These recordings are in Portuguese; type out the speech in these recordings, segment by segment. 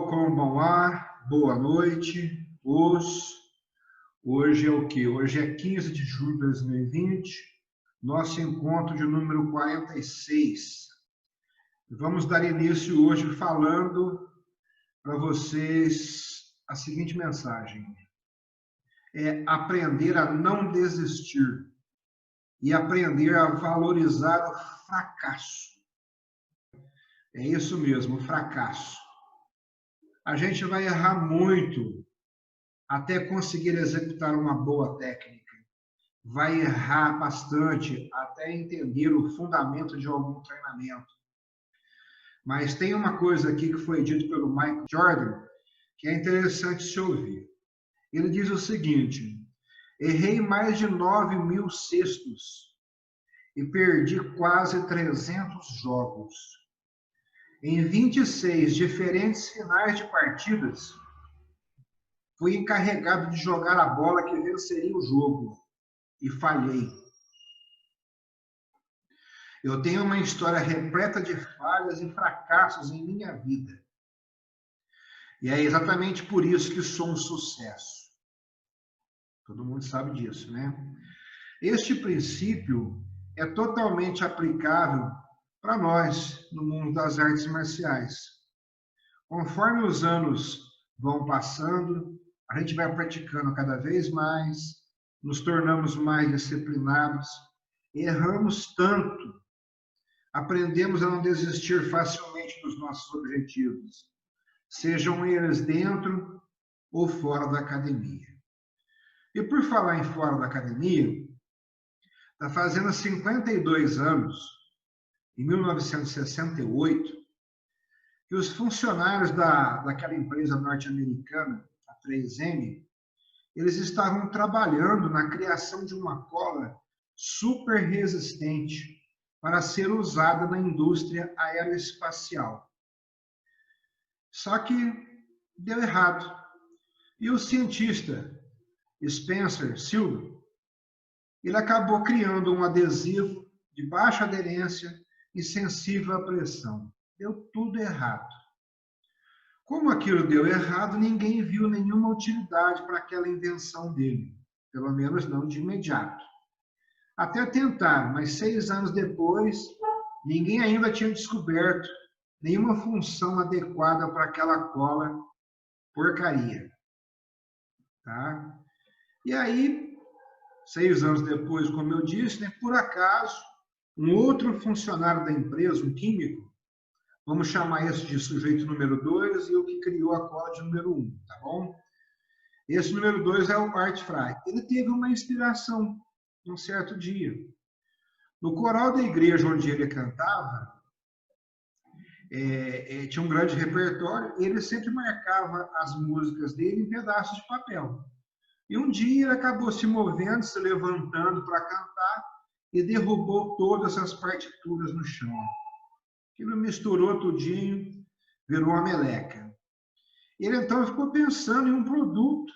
Konbanwa, boa noite. Hoje é o quê? Hoje é 15 de julho de 2020, nosso encontro de número 46. Vamos dar início hoje falando para vocês a seguinte mensagem: é aprender a não desistir e aprender a valorizar o fracasso. É isso mesmo, o fracasso. A gente vai errar muito até conseguir executar uma boa técnica. Vai errar bastante até entender o fundamento de algum treinamento. Mas tem uma coisa aqui que foi dito pelo Michael Jordan que é interessante se ouvir. Ele diz o seguinte: errei mais de 9.000 cestos e perdi quase 300 jogos. Em 26 diferentes finais de partidas, fui encarregado de jogar a bola que venceria o jogo e falhei. Eu tenho uma história repleta de falhas e fracassos em minha vida. E é exatamente por isso que sou um sucesso. Todo mundo sabe disso, né? Este princípio é totalmente aplicável para nós no mundo das artes marciais. Conforme os anos vão passando, a gente vai praticando cada vez mais, nos tornamos mais disciplinados, erramos tanto, aprendemos a não desistir facilmente dos nossos objetivos, sejam eles dentro ou fora da academia. E por falar em fora da academia, está fazendo 52 anos, em 1968, que os funcionários daquela empresa norte-americana, a 3M, eles estavam trabalhando na criação de uma cola super resistente para ser usada na indústria aeroespacial. Só que deu errado. E o cientista Spencer Silver, ele acabou criando um adesivo de baixa aderência e sensível à pressão. Deu tudo errado. Como aquilo deu errado, ninguém viu nenhuma utilidade para aquela invenção dele, pelo menos não de imediato. Até tentar, mas 6 anos depois, ninguém ainda tinha descoberto nenhuma função adequada para aquela cola porcaria. Tá? E aí, 6 anos depois, como eu disse, né, por acaso, um outro funcionário da empresa, um químico, vamos chamar esse de sujeito número 2 e o que criou a cola de número 1, tá bom? Esse número 2 é o Art Fry. Ele teve uma inspiração num certo dia. No coral da igreja onde ele cantava, tinha um grande repertório, e ele sempre marcava as músicas dele em pedaços de papel. E um dia ele acabou se movendo, se levantando para cantar e derrubou todas as partituras no chão. Aquilo misturou tudinho, virou uma meleca. Ele então ficou pensando em um produto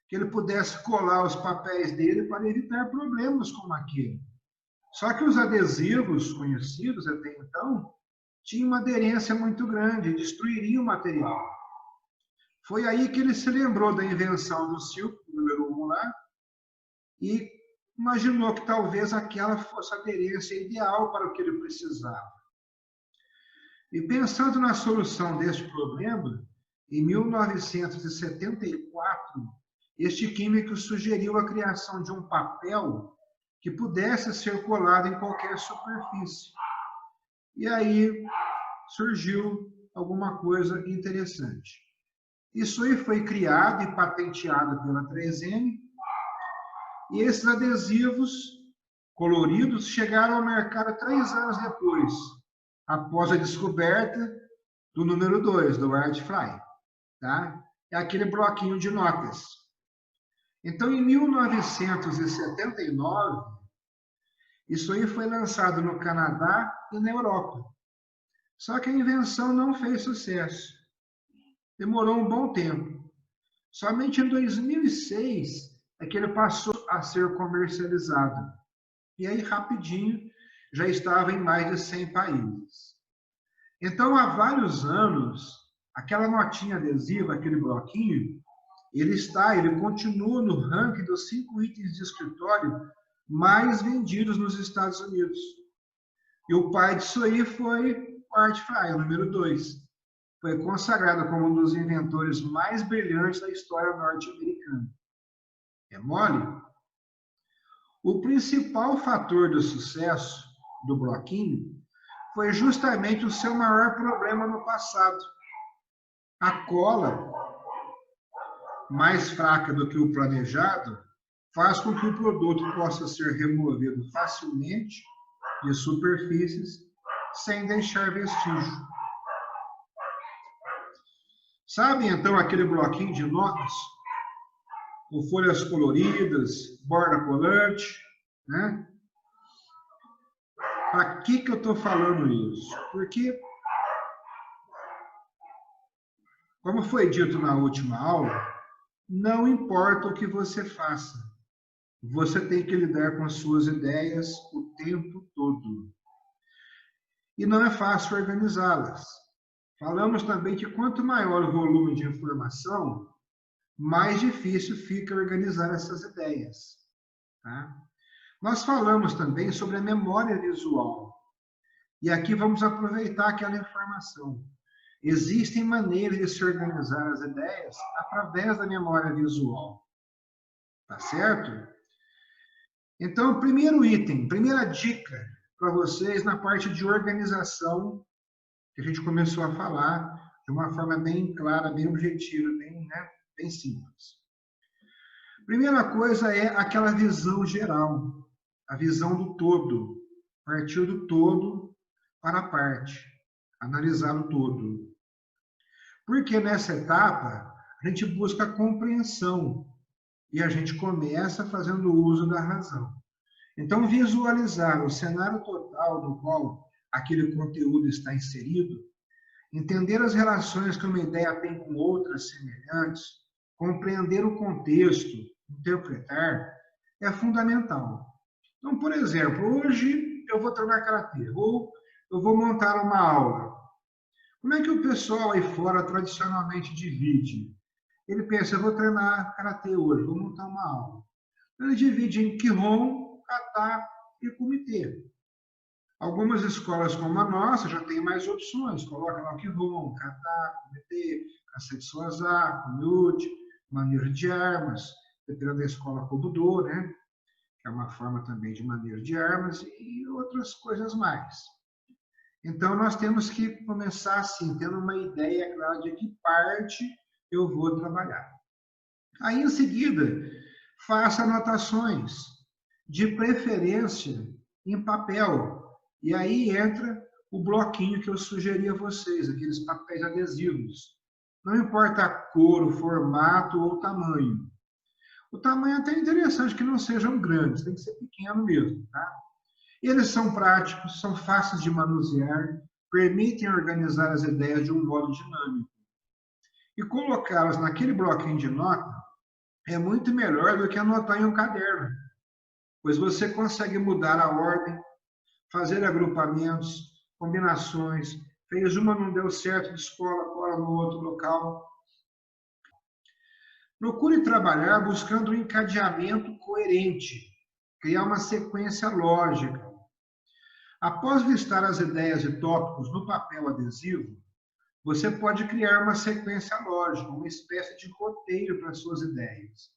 que ele pudesse colar os papéis dele para evitar problemas como aquele. Só que os adesivos conhecidos até então tinham uma aderência muito grande, destruiriam o material. Foi aí que ele se lembrou da invenção do Silk, número 1 lá, e imaginou que talvez aquela fosse a aderência ideal para o que ele precisava. E pensando na solução deste problema, em 1974, este químico sugeriu a criação de um papel que pudesse ser colado em qualquer superfície. E aí surgiu alguma coisa interessante. Isso aí foi criado e patenteado pela 3M, e esses adesivos coloridos chegaram ao mercado 3 anos depois, após a descoberta do número 2, do Art Fry. Tá? É aquele bloquinho de notas. Então, em 1979, isso aí foi lançado no Canadá e na Europa. Só que a invenção não fez sucesso. Demorou um bom tempo. Somente em 2006 é que ele passou a ser comercializado. E aí, rapidinho, já estava em mais de 100 países. Então, há vários anos, aquela notinha adesiva, aquele bloquinho, ele continua no ranking dos 5 itens de escritório mais vendidos nos Estados Unidos. E o pai disso aí foi o Art Fryer, número 2. Foi consagrado como um dos inventores mais brilhantes da história norte-americana. É mole? O principal fator do sucesso do bloquinho foi justamente o seu maior problema no passado. A cola, mais fraca do que o planejado, faz com que o produto possa ser removido facilmente de superfícies sem deixar vestígio. Sabe, então, aquele bloquinho de notas, com folhas coloridas, borda colante, né? Para que eu estou falando isso? Porque, como foi dito na última aula, não importa o que você faça, você tem que lidar com as suas ideias o tempo todo. E não é fácil organizá-las. Falamos também que quanto maior o volume de informação, mais difícil fica organizar essas ideias. Tá? Nós falamos também sobre a memória visual. E aqui vamos aproveitar aquela informação. Existem maneiras de se organizar as ideias através da memória visual. Tá certo? Então, primeiro item, primeira dica para vocês na parte de organização, que a gente começou a falar de uma forma bem clara, bem objetiva, bem simples. Primeira coisa é aquela visão geral, a visão do todo, partir do todo para a parte, analisar o todo. Porque nessa etapa, a gente busca a compreensão e a gente começa fazendo uso da razão. Então, visualizar o cenário total no qual aquele conteúdo está inserido, entender as relações que uma ideia tem com outras semelhantes, compreender o contexto, interpretar, é fundamental. Então, por exemplo, hoje eu vou treinar karatê, ou eu vou montar uma aula. Como é que o pessoal aí fora tradicionalmente divide? Ele pensa, eu vou treinar karatê hoje, vou montar uma aula. Ele divide em kihon, kata e kumite. Algumas escolas como a nossa já tem mais opções. Coloca lá o kihon, kata, kumite, kacete soazá, kumyuchi, manejo de armas, dependendo da escola kobudo, né? Que é uma forma também de manejo de armas e outras coisas mais. Então, nós temos que começar assim, tendo uma ideia clara de que parte eu vou trabalhar. Aí, em seguida, faça anotações, de preferência em papel. E aí entra o bloquinho que eu sugeri a vocês, aqueles papéis adesivos. Não importa a cor, o formato ou o tamanho. O tamanho é até interessante que não sejam grandes, tem que ser pequeno mesmo, tá? Eles são práticos, são fáceis de manusear, permitem organizar as ideias de um modo dinâmico. E colocá-las naquele bloquinho de nota é muito melhor do que anotar em um caderno, pois você consegue mudar a ordem, fazer agrupamentos, combinações. Fez uma, não deu certo de escola, cola no outro local. Procure trabalhar buscando um encadeamento coerente, criar uma sequência lógica. Após listar as ideias e tópicos no papel adesivo, você pode criar uma sequência lógica, uma espécie de roteiro para suas ideias.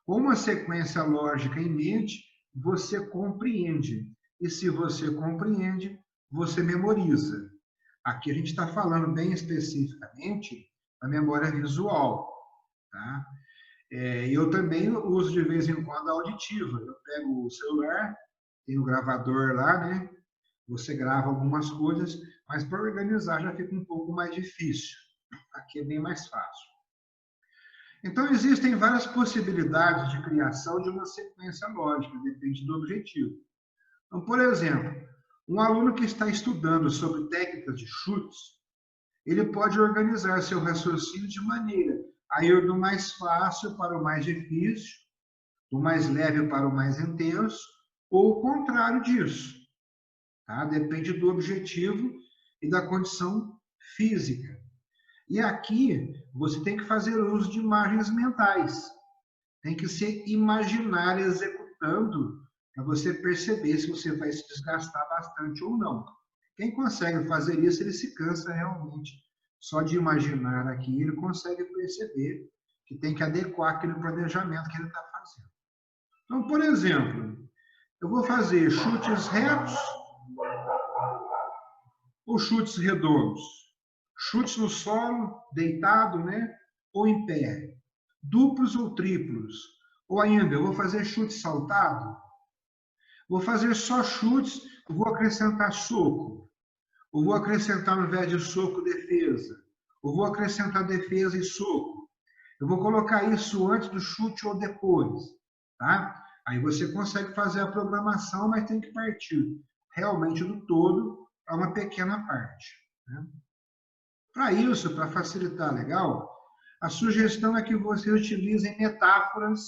Com uma sequência lógica em mente, você compreende. E se você compreende, você memoriza. Aqui a gente está falando bem especificamente da memória visual. Tá? Eu também uso de vez em quando a auditiva. Eu pego o celular, tem o gravador lá, né? Você grava algumas coisas, mas para organizar já fica um pouco mais difícil. Aqui é bem mais fácil. Então, existem várias possibilidades de criação de uma sequência lógica, depende do objetivo. Então, por exemplo, um aluno que está estudando sobre técnicas de chutes, ele pode organizar seu raciocínio de maneira a ir do mais fácil para o mais difícil, do mais leve para o mais intenso, ou o contrário disso. Tá? Depende do objetivo e da condição física. E aqui você tem que fazer uso de imagens mentais. Tem que se imaginar executando para você perceber se você vai se desgastar bastante ou não. Quem consegue fazer isso, ele se cansa realmente. Só de imaginar aqui, ele consegue perceber que tem que adequar aquele planejamento que ele está fazendo. Então, por exemplo, eu vou fazer chutes retos ou chutes redondos? Chutes no solo, deitado, né? Ou em pé? Duplos ou triplos? Ou ainda, eu vou fazer chute saltado? Vou fazer só chutes, vou acrescentar soco. Ou vou acrescentar, ao invés de soco, defesa. Ou vou acrescentar defesa e soco. Eu vou colocar isso antes do chute ou depois, tá? Aí você consegue fazer a programação, mas tem que partir realmente do todo a uma pequena parte, né? Para isso, para facilitar legal, a sugestão é que você utilize metáforas.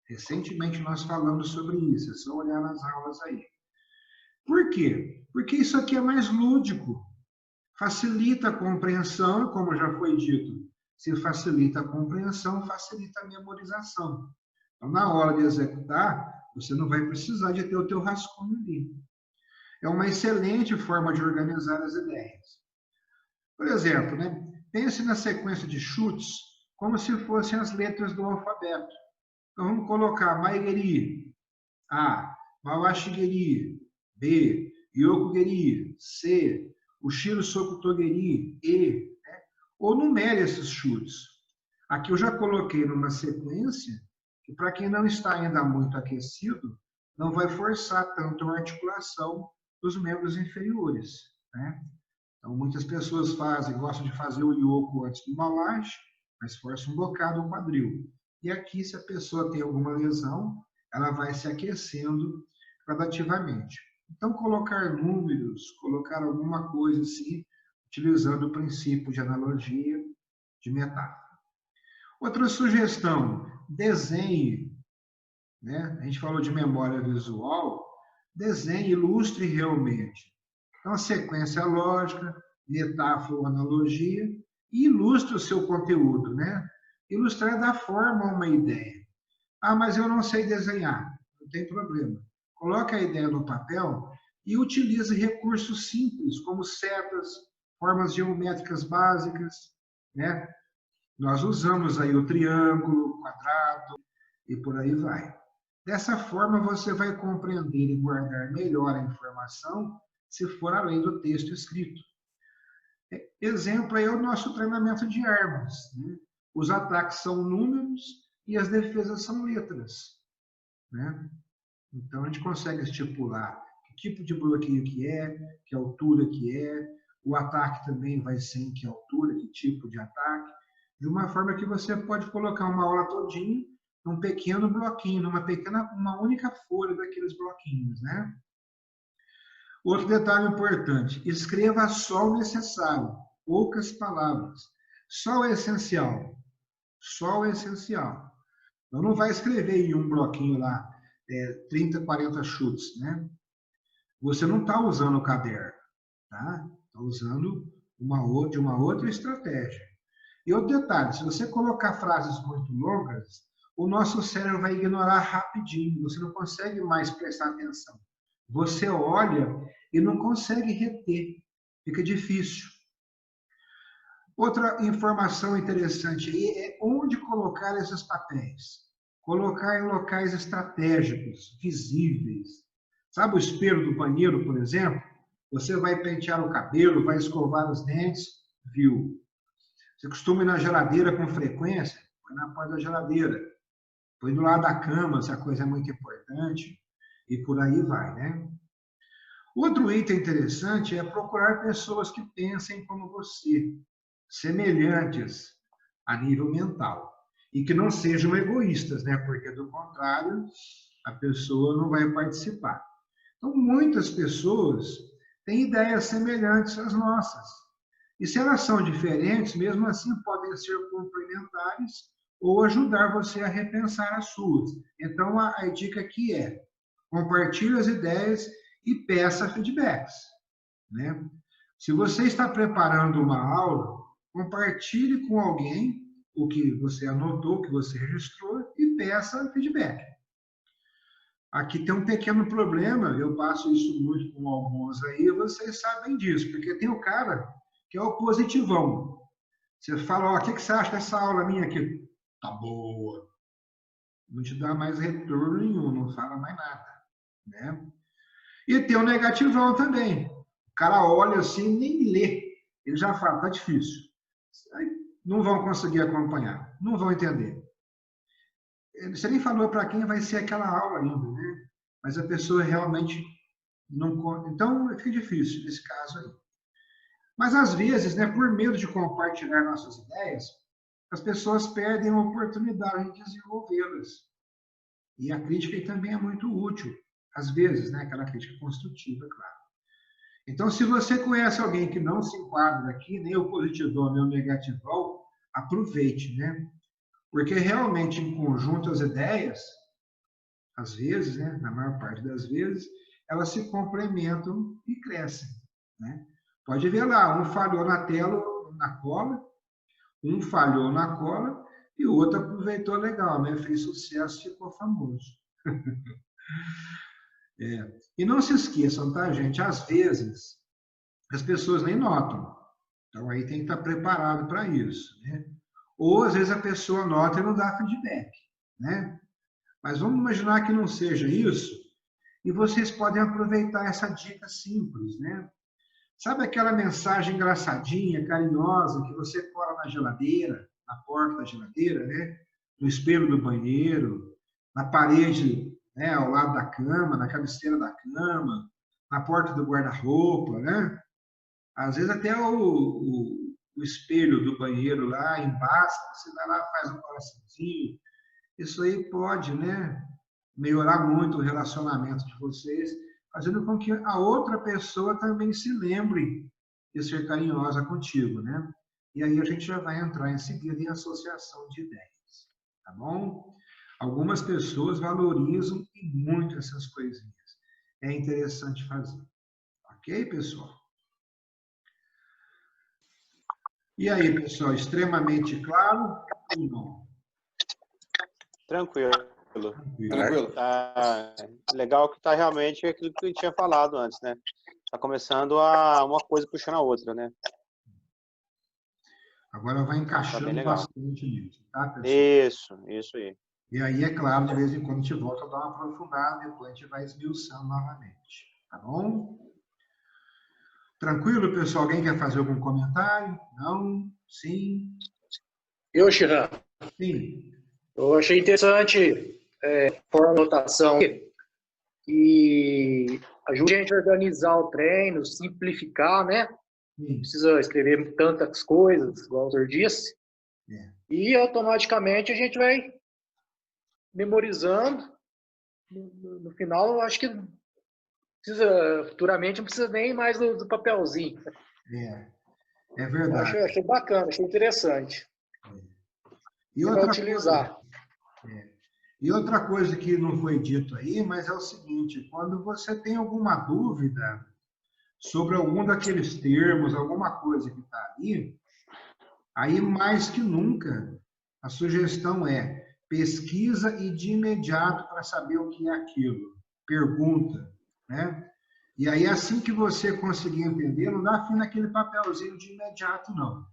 Recentemente nós falamos sobre isso, é só olhar nas aulas aí. Por quê? Porque isso aqui é mais lúdico, facilita a compreensão, como já foi dito, se facilita a compreensão, facilita a memorização. Então, na hora de executar, você não vai precisar de ter o teu rascunho ali. É uma excelente forma de organizar as ideias. Por exemplo, né? Pense na sequência de chutes como se fossem as letras do alfabeto. Então, vamos colocar Maigeri, A, Mawashigeri, B, Yokugeri, C, Ushiro Sokutogeri, E, né? Ou numere esses chutes. Aqui eu já coloquei numa sequência que, para quem não está ainda muito aquecido, não vai forçar tanto a articulação dos membros inferiores, né? Então, muitas pessoas gostam de fazer o yoku antes do mawashi, mas força um bocado o quadril. E aqui, se a pessoa tem alguma lesão, ela vai se aquecendo gradativamente. Então, colocar números, colocar alguma coisa assim, utilizando o princípio de analogia, de metáfora. Outra sugestão, desenhe, né? A gente falou de memória visual, desenhe, ilustre realmente. Então, a sequência lógica, metáfora ou analogia, e ilustre o seu conteúdo, né? Ilustrar dá forma a uma ideia. Ah, mas eu não sei desenhar. Não tem problema. Coloque a ideia no papel e utilize recursos simples, como setas, formas geométricas básicas, né? Nós usamos aí o triângulo, o quadrado e por aí vai. Dessa forma, você vai compreender e guardar melhor a informação se for além do texto escrito. Exemplo aí é o nosso treinamento de armas, né? Os ataques são números e as defesas são letras, né? Então, a gente consegue estipular que tipo de bloqueio que altura que é, o ataque também vai ser em que altura, que tipo de ataque, de uma forma que você pode colocar uma aula todinha num pequeno bloquinho, uma única folha daqueles bloquinhos, né? Outro detalhe importante, escreva só o necessário, poucas palavras, só o essencial, só o essencial. Então, não vai escrever em um bloquinho lá 30, 40 chutes, né? Você não está usando o caderno, tá? Está usando de uma outra estratégia. E outro detalhe, se você colocar frases muito longas, o nosso cérebro vai ignorar rapidinho, você não consegue mais prestar atenção. Você olha e não consegue reter, fica difícil. Outra informação interessante aí é onde colocar esses papéis. Colocar em locais estratégicos, visíveis. Sabe o espelho do banheiro, por exemplo? Você vai pentear o cabelo, vai escovar os dentes, viu? Você costuma ir na geladeira com frequência? Põe na porta da geladeira. Põe do lado da cama, se a coisa é muito importante. E por aí vai, né? Outro item interessante é procurar pessoas que pensem como você, semelhantes a nível mental. E que não sejam egoístas, né? Porque, do contrário, a pessoa não vai participar. Então, muitas pessoas têm ideias semelhantes às nossas. E se elas são diferentes, mesmo assim podem ser complementares ou ajudar você a repensar as suas. Então, a dica aqui é: compartilhe as ideias e peça feedbacks, né? Se você está preparando uma aula, compartilhe com alguém o que você anotou, o que você registrou e peça feedback. Aqui tem um pequeno problema, eu passo isso muito com alguns aí, vocês sabem disso, porque tem o cara que é o positivão. Você fala, ó, o que você acha dessa aula minha aqui? Tá boa. Não te dá mais retorno nenhum, não fala mais nada, né? E tem o negativão também. O cara olha assim, nem lê. Ele já fala, tá difícil. Aí não vão conseguir acompanhar, não vão entender. Você nem falou para quem vai ser aquela aula ainda, né? Mas a pessoa realmente não... Então, fica difícil nesse caso aí. Mas, às vezes, né, por medo de compartilhar nossas ideias, as pessoas perdem a oportunidade de desenvolvê-las. E a crítica também é muito útil, às vezes, né? Aquela crítica construtiva, claro. Então, se você conhece alguém que não se enquadra aqui, nem o positivão, nem o negativão, aproveite, né? Porque realmente, em conjunto, as ideias, às vezes, né, na maior parte das vezes, elas se complementam e crescem, né? Pode ver lá, um falhou na tela, na cola, um falhou na cola e o outro aproveitou legal, né? Fez sucesso, ficou famoso. E não se esqueçam, tá, gente? Às vezes, as pessoas nem notam. Então, aí tem que estar preparado para isso, né? Ou, às vezes, a pessoa nota e não dá feedback, né? Mas vamos imaginar que não seja isso, e vocês podem aproveitar essa dica simples, né? Sabe aquela mensagem engraçadinha, carinhosa, que você cola na geladeira, na porta da geladeira, né? No espelho do banheiro, na parede, né, ao lado da cama, na cabeceira da cama, na porta do guarda-roupa, né? Às vezes até o espelho do banheiro lá embaixo, você vai lá, faz um coraçãozinho. Isso aí pode, né, melhorar muito o relacionamento de vocês, fazendo com que a outra pessoa também se lembre de ser carinhosa contigo, né? E aí a gente já vai entrar em seguida em associação de ideias, tá bom? Algumas pessoas valorizam e muito essas coisinhas. É interessante fazer. Ok, pessoal? E aí, pessoal, extremamente claro ou não? Tranquilo. Tranquilo. Tá legal que tá realmente aquilo que eu tinha falado antes, né? Tá começando a uma coisa puxando a outra, né? Agora vai encaixando bem legal. bastante nisso, tá, Isso pessoal? aí. E aí, é claro, de vez em quando a gente volta a dar uma aprofundada, depois a gente vai esmiuçando novamente, tá bom? Tranquilo, pessoal? Alguém quer fazer algum comentário? Não? Sim? Eu, Chiran, Sim. eu achei interessante a forma de anotação e ajuda a gente a organizar o treino, simplificar, né? Sim. Não precisa escrever tantas coisas, igual o senhor disse. E automaticamente a gente vai memorizando. No final, eu acho que futuramente não precisa nem mais do papelzinho. É verdade. Achei bacana, achei interessante. E outra coisa que não foi dito aí, mas é o seguinte, quando você tem alguma dúvida sobre algum daqueles termos, alguma coisa que está ali, aí mais que nunca, a sugestão é pesquisa e de imediato para saber o que é aquilo. Pergunta, né? E aí, assim que você conseguir entender, não dá fim naquele papelzinho de imediato, não.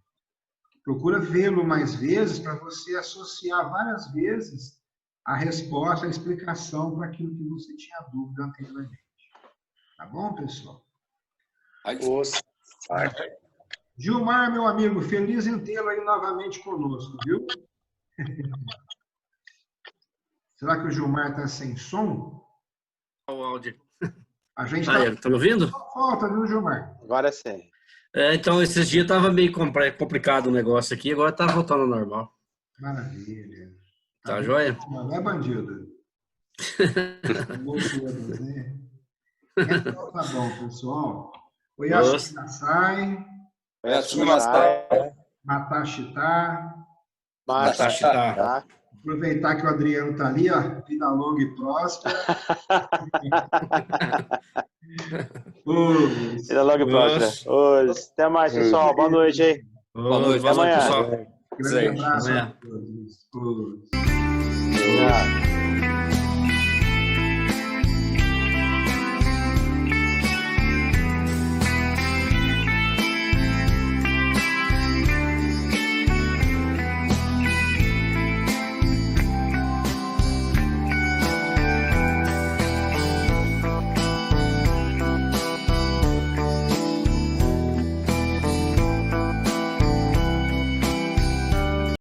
Procura vê-lo mais vezes para você associar várias vezes a resposta, a explicação para aquilo que você tinha dúvida anteriormente. Tá bom, pessoal? Gilmar, meu amigo, feliz em tê-lo aí novamente conosco, viu? Será que o Gilmar está sem som? O áudio. A gente está... Tá me ouvindo? Falta, viu, Gilmar? Agora sim. Então, esses dias estava meio complicado o negócio aqui, agora está voltando ao normal. Maravilha. Tá joia? Não é bandido. Né? Então, tá bom, pessoal. Oyasumi Nasai. Oyasumi Nasai. Matashita. Matashita. Aproveitar que o Adriano está ali, ó. Vida longa e próspera. Vida longa e próspera. Até mais, pessoal. Boa noite aí. Boa noite, Até amanhã, amanhã. pessoal. Grande Zé. abraço a Amanhã. todos. Obrigado.